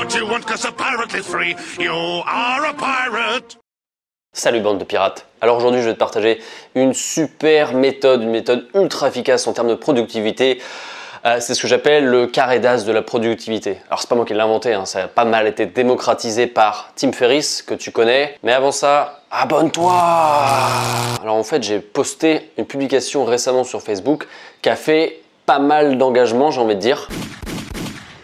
what you want, 'cause a pirate is free. You are a pirate. Salut bande de pirates. Alors aujourd'hui je vais te partager une super méthode, une méthode ultra efficace en termes de productivité. C'est ce que j'appelle le carré d'as de la productivité. Alors c'est pas moi qui l'ai inventé, hein, ça a pas mal été démocratisé par Tim Ferriss, que tu connais. Mais avant ça, abonne-toi! Alors en fait j'ai posté une publication récemment sur Facebook qui a fait pas mal d'engagement, j'ai envie de dire.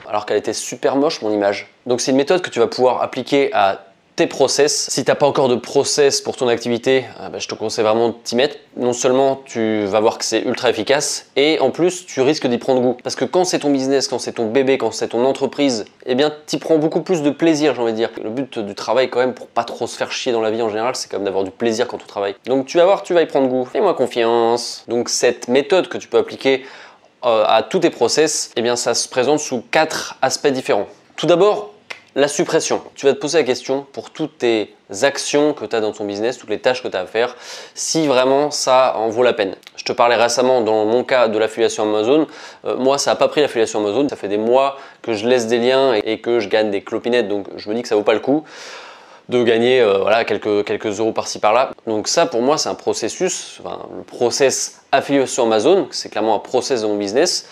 Alors qu'elle était super moche mon image. Donc c'est une méthode que tu vas pouvoir appliquer à tes process. Si tu n'as pas encore de process pour ton activité, je te conseille vraiment de t'y mettre. Non seulement tu vas voir que c'est ultra efficace, et en plus tu risques d'y prendre goût. Parce que quand c'est ton business, quand c'est ton bébé, quand c'est ton entreprise, eh bien tu prends beaucoup plus de plaisir, j'ai envie de dire. Le but du travail quand même, pour pas trop se faire chier dans la vie en général, c'est quand même d'avoir du plaisir quand on travaille. Donc tu vas voir, tu vas y prendre goût. Fais-moi confiance. Donc cette méthode que tu peux appliquer à tous tes process, eh bien ça se présente sous 4 aspects différents. Tout d'abord, la suppression. Tu vas te poser la question pour toutes tes actions que tu as dans ton business, toutes les tâches que tu as à faire, si vraiment ça en vaut la peine. Je te parlais récemment dans mon cas de l'affiliation Amazon. Moi, ça n'a pas pris l'affiliation Amazon. Ça fait des mois que je laisse des liens et que je gagne des clopinettes. Donc je me dis que ça vaut pas le coup de gagner voilà, quelques euros par-ci par-là. Donc ça pour moi c'est un processus, le process affiliation Amazon, c'est clairement un process dans mon business.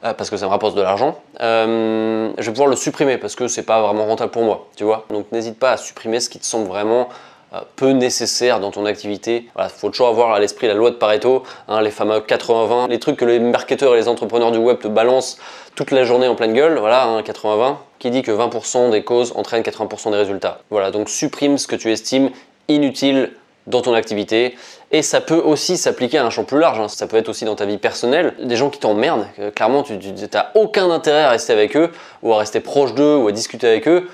Parce que ça me rapporte de l'argent, je vais pouvoir le supprimer parce que c'est pas vraiment rentable pour moi, tu vois. Donc n'hésite pas à supprimer ce qui te semble vraiment peu nécessaire dans ton activité. Voilà, faut toujours avoir à l'esprit la loi de Pareto, hein, les fameux 80-20, les trucs que les marketeurs et les entrepreneurs du web te balancent toute la journée en pleine gueule, voilà, hein, 80-20, qui dit que 20% des causes entraînent 80% des résultats. Voilà, donc supprime ce que tu estimes inutile dans ton activité, et ça peut aussi s'appliquer à un champ plus large, hein. Ça peut être aussi dans ta vie personnelle, des gens qui t'emmerdent, clairement tu n'as aucun intérêt à rester avec eux, ou à rester proche d'eux, ou à discuter avec eux,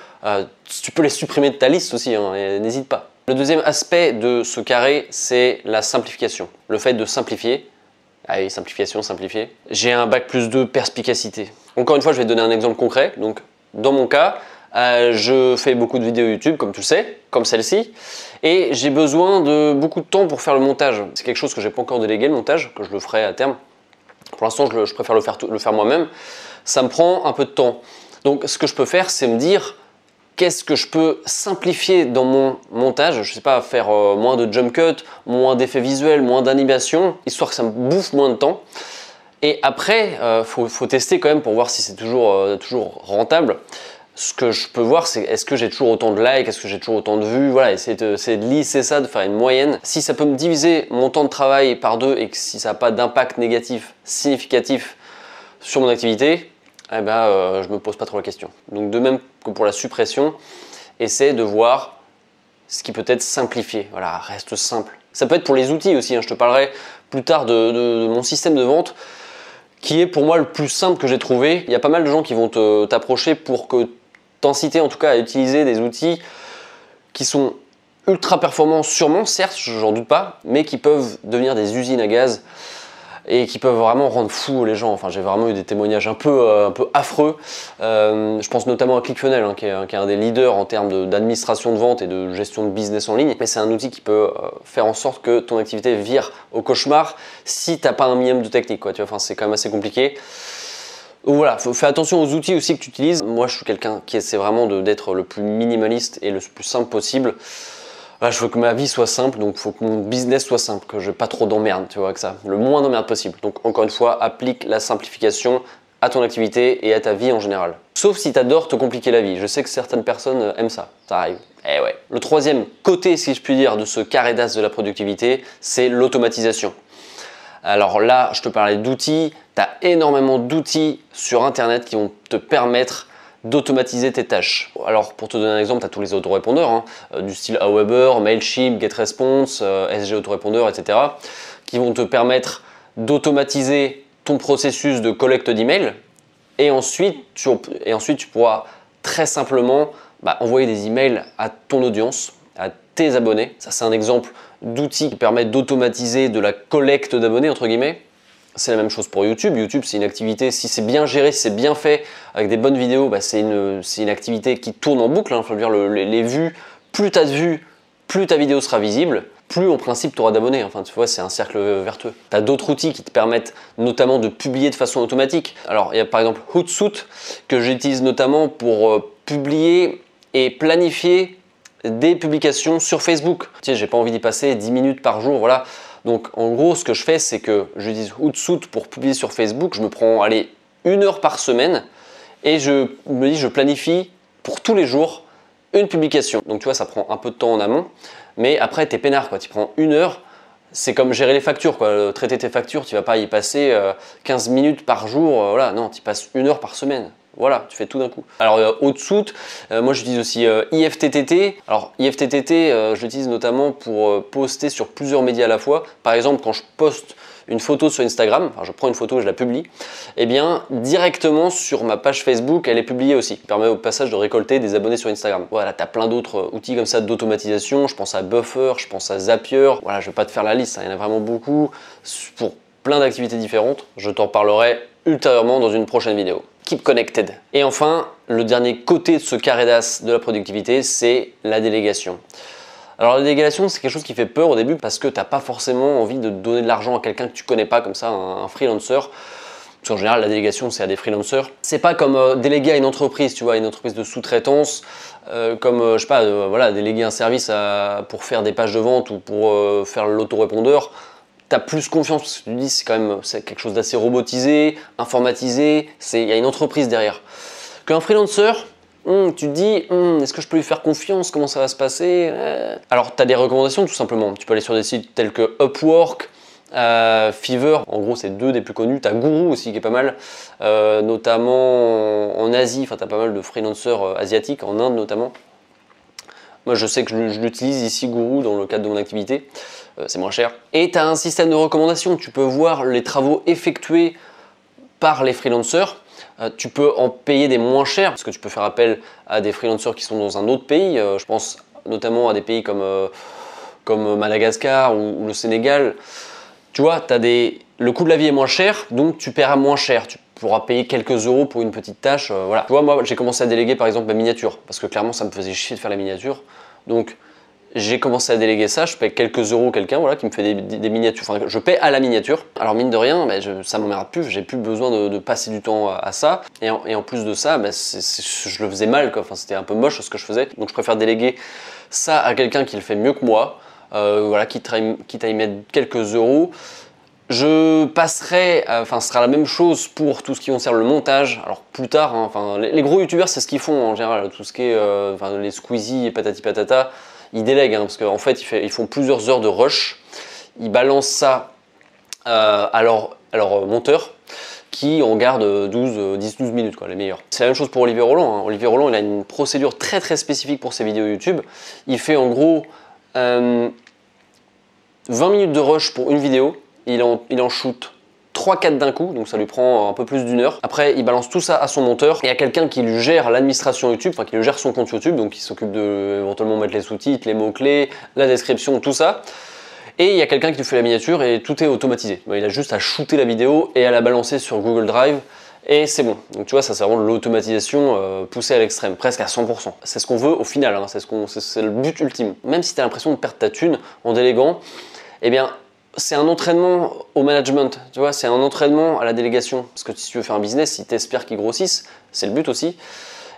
tu peux les supprimer de ta liste aussi, hein, n'hésite pas. Le deuxième aspect de ce carré, c'est la simplification, le fait de simplifier. Allez, simplification, simplifier. J'ai un bac+2 perspicacité. Encore une fois, je vais te donner un exemple concret. Donc, dans mon cas, je fais beaucoup de vidéos YouTube, comme tu le sais, comme celle-ci, et j'ai besoin de beaucoup de temps pour faire le montage. C'est quelque chose que j'ai pas encore délégué, le montage, que je le ferai à terme. Pour l'instant, je préfère le faire moi-même. Ça me prend un peu de temps. Donc, ce que je peux faire, c'est me dire qu'est-ce que je peux simplifier dans mon montage. Je sais pas, faire moins de jump cut, moins d'effets visuels, moins d'animation, histoire que ça me bouffe moins de temps. Et après, faut tester quand même pour voir si c'est toujours rentable. Ce que je peux voir, c'est est-ce que j'ai toujours autant de likes, est-ce que j'ai toujours autant de vues, voilà, essayer de lisser ça, de faire une moyenne. Si ça peut me diviser mon temps de travail par 2 et que si ça n'a pas d'impact négatif significatif sur mon activité, eh ben, je me pose pas trop la question. Donc de même que pour la suppression, essaie de voir ce qui peut être simplifié. Voilà, reste simple. Ça peut être pour les outils aussi, hein. Je te parlerai plus tard de mon système de vente, qui est pour moi le plus simple que j'ai trouvé. Il y a pas mal de gens qui vont t'approcher pour que t'inciter en tout cas à utiliser des outils qui sont ultra performants sûrement, certes, j'en doute pas, mais qui peuvent devenir des usines à gaz et qui peuvent vraiment rendre fou les gens. Enfin, j'ai vraiment eu des témoignages un peu affreux. Je pense notamment à ClickFunnels, hein, qui est un des leaders en termes d'administration de vente et de gestion de business en ligne. Mais c'est un outil qui peut faire en sorte que ton activité vire au cauchemar si tu n'as pas un minimum de technique, quoi. Tu vois, enfin, c'est quand même assez compliqué. Donc voilà, fais attention aux outils aussi que tu utilises. Moi, je suis quelqu'un qui essaie vraiment d'être le plus minimaliste et le plus simple possible. Voilà, je veux que ma vie soit simple, donc il faut que mon business soit simple, que je n'ai pas trop d'emmerde, tu vois, que ça, le moins d'emmerde possible. Donc encore une fois, applique la simplification à ton activité et à ta vie en général. Sauf si tu adores te compliquer la vie. Je sais que certaines personnes aiment ça, ça arrive. Eh ouais. Le troisième côté, si je puis dire, de ce carré d'as de la productivité, c'est l'automatisation. Alors là, je te parlais d'outils. Tu as énormément d'outils sur Internet qui vont te permettre d'automatiser tes tâches. Alors pour te donner un exemple, tu as tous les autorépondeurs, hein, du style Aweber, Mailchimp, GetResponse, SG Autorépondeur, etc. qui vont te permettre d'automatiser ton processus de collecte d'emails et ensuite tu pourras très simplement envoyer des emails à ton audience, à tes abonnés. Ça, c'est un exemple d'outil qui permet d'automatiser de la collecte d'abonnés, entre guillemets. C'est la même chose pour YouTube. YouTube, c'est une activité, si c'est bien géré, si c'est bien fait, avec des bonnes vidéos, c'est une activité qui tourne en boucle, hein. Faut dire, les vues, plus tu as de vues, plus ta vidéo sera visible, plus en principe tu auras d'abonnés. Enfin, tu vois, c'est un cercle vertueux. Tu as d'autres outils qui te permettent notamment de publier de façon automatique. Alors, il y a par exemple Hootsuite que j'utilise notamment pour publier et planifier des publications sur Facebook. Tu sais, j'ai pas envie d'y passer 10 minutes par jour, voilà. Donc en gros, ce que je fais, c'est que j'utilise Hootsuite pour publier sur Facebook. Je me prends, allez, 1 heure par semaine et je me dis, je planifie pour tous les jours une publication. Donc tu vois, ça prend un peu de temps en amont, mais après, t'es peinard, quoi. Tu prends 1 heure. C'est comme gérer les factures, quoi. Traiter tes factures, tu vas pas y passer 15 minutes par jour, voilà, non, tu passes 1 heure par semaine. Voilà, tu fais tout d'un coup. Alors Hootsuite, moi j'utilise aussi IFTTT. Alors IFTTT, je l'utilise notamment pour poster sur plusieurs médias à la fois. Par exemple, quand je poste une photo sur Instagram, enfin je prends une photo et je la publie, et bien directement sur ma page Facebook, elle est publiée aussi. Ça permet au passage de récolter des abonnés sur Instagram. Voilà, tu as plein d'autres outils comme ça d'automatisation. Je pense à Buffer, je pense à Zapier. Voilà, je vais pas te faire la liste, hein, il y en a vraiment beaucoup pour plein d'activités différentes. Je t'en parlerai ultérieurement dans une prochaine vidéo. Keep connected. Et enfin, le dernier côté de ce carré d'as de la productivité, c'est la délégation. Alors la délégation, c'est quelque chose qui fait peur au début parce que tu n'as pas forcément envie de donner de l'argent à quelqu'un que tu connais pas, comme ça, un freelancer. Parce qu'en général, la délégation, c'est à des freelancers. C'est pas comme déléguer à une entreprise, tu vois, une entreprise de sous-traitance, comme, je sais pas, voilà, déléguer un service pour faire des pages de vente ou pour faire l'autorépondeur. Tu as plus confiance parce que tu te dis c'est quelque chose d'assez robotisé, informatisé, il y a une entreprise derrière. Qu'un freelancer, tu te dis est-ce que je peux lui faire confiance, comment ça va se passer? Alors tu as des recommandations tout simplement, tu peux aller sur des sites tels que Upwork, Fiverr, en gros c'est 2 des plus connus, tu as Guru aussi qui est pas mal, notamment en Asie, enfin tu as pas mal de freelancers asiatiques, en Inde notamment. Moi je sais que je l'utilise ici Guru dans le cadre de mon activité. C'est moins cher. Et tu as un système de recommandation, tu peux voir les travaux effectués par les freelancers. Tu peux en payer des moins chers parce que tu peux faire appel à des freelancers qui sont dans un autre pays. Je pense notamment à des pays comme Madagascar ou le Sénégal. Tu vois, le coût de la vie est moins cher, donc tu paieras moins cher. Tu pourras payer quelques euros pour une petite tâche. Voilà. Tu vois, moi j'ai commencé à déléguer par exemple ma miniature parce que clairement ça me faisait chier de faire la miniature. Donc j'ai commencé à déléguer ça, je paye quelques euros quelqu'un voilà, qui me fait des miniatures, enfin je paie à la miniature. Alors mine de rien, ça m'emmerde plus, j'ai plus besoin de passer du temps à ça. Et en plus de ça, je le faisais mal, quoi. Enfin, c'était un peu moche ce que je faisais. Donc je préfère déléguer ça à quelqu'un qui le fait mieux que moi, voilà, quitte à y mettre quelques euros. Je passerai, ce sera la même chose pour tout ce qui concerne le montage. Alors plus tard, hein, les gros youtubeurs c'est ce qu'ils font en général, tout ce qui est les Squeezie et patati patata. Ils délèguent parce qu'en fait ils font plusieurs heures de rush, ils balancent ça à leur monteur qui en garde 10-12 minutes, quoi, les meilleurs. C'est la même chose pour Olivier Roland. Olivier Roland il a une procédure très très spécifique pour ses vidéos YouTube. Il fait en gros 20 minutes de rush pour une vidéo, il en shoot 3-4 d'un coup, donc ça lui prend un peu plus d'1 heure. Après, il balance tout ça à son monteur et à quelqu'un qui lui gère l'administration YouTube, enfin qui lui gère son compte YouTube, donc qui s'occupe de éventuellement mettre les sous-titres, les mots-clés, la description, tout ça. Et il y a quelqu'un qui lui fait la miniature et tout est automatisé. Il a juste à shooter la vidéo et à la balancer sur Google Drive et c'est bon. Donc tu vois, ça c'est vraiment de l'automatisation poussée à l'extrême, presque à 100%. C'est ce qu'on veut au final, c'est le but ultime. Même si tu as l'impression de perdre ta thune en déléguant, eh bien c'est un entraînement au management, tu vois, c'est un entraînement à la délégation. Parce que si tu veux faire un business, si tu espères qu'il grossisse, c'est le but aussi,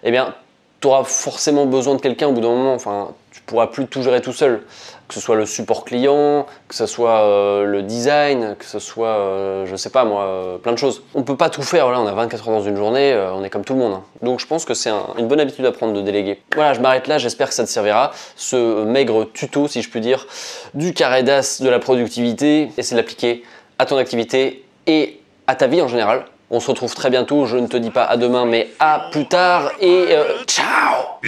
eh bien, tu auras forcément besoin de quelqu'un au bout d'un moment. Enfin, tu pourras plus tout gérer tout seul. Que ce soit le support client, que ce soit le design, que ce soit, je sais pas moi, plein de choses. On peut pas tout faire, là, on a 24 heures dans une journée, on est comme tout le monde. Donc je pense que c'est une bonne habitude à prendre de déléguer. Voilà, je m'arrête là, j'espère que ça te servira. Ce maigre tuto, si je puis dire, du carré d'as de la productivité. Essaie de l'appliquer à ton activité et à ta vie en général. On se retrouve très bientôt, je ne te dis pas à demain, mais à plus tard et ciao!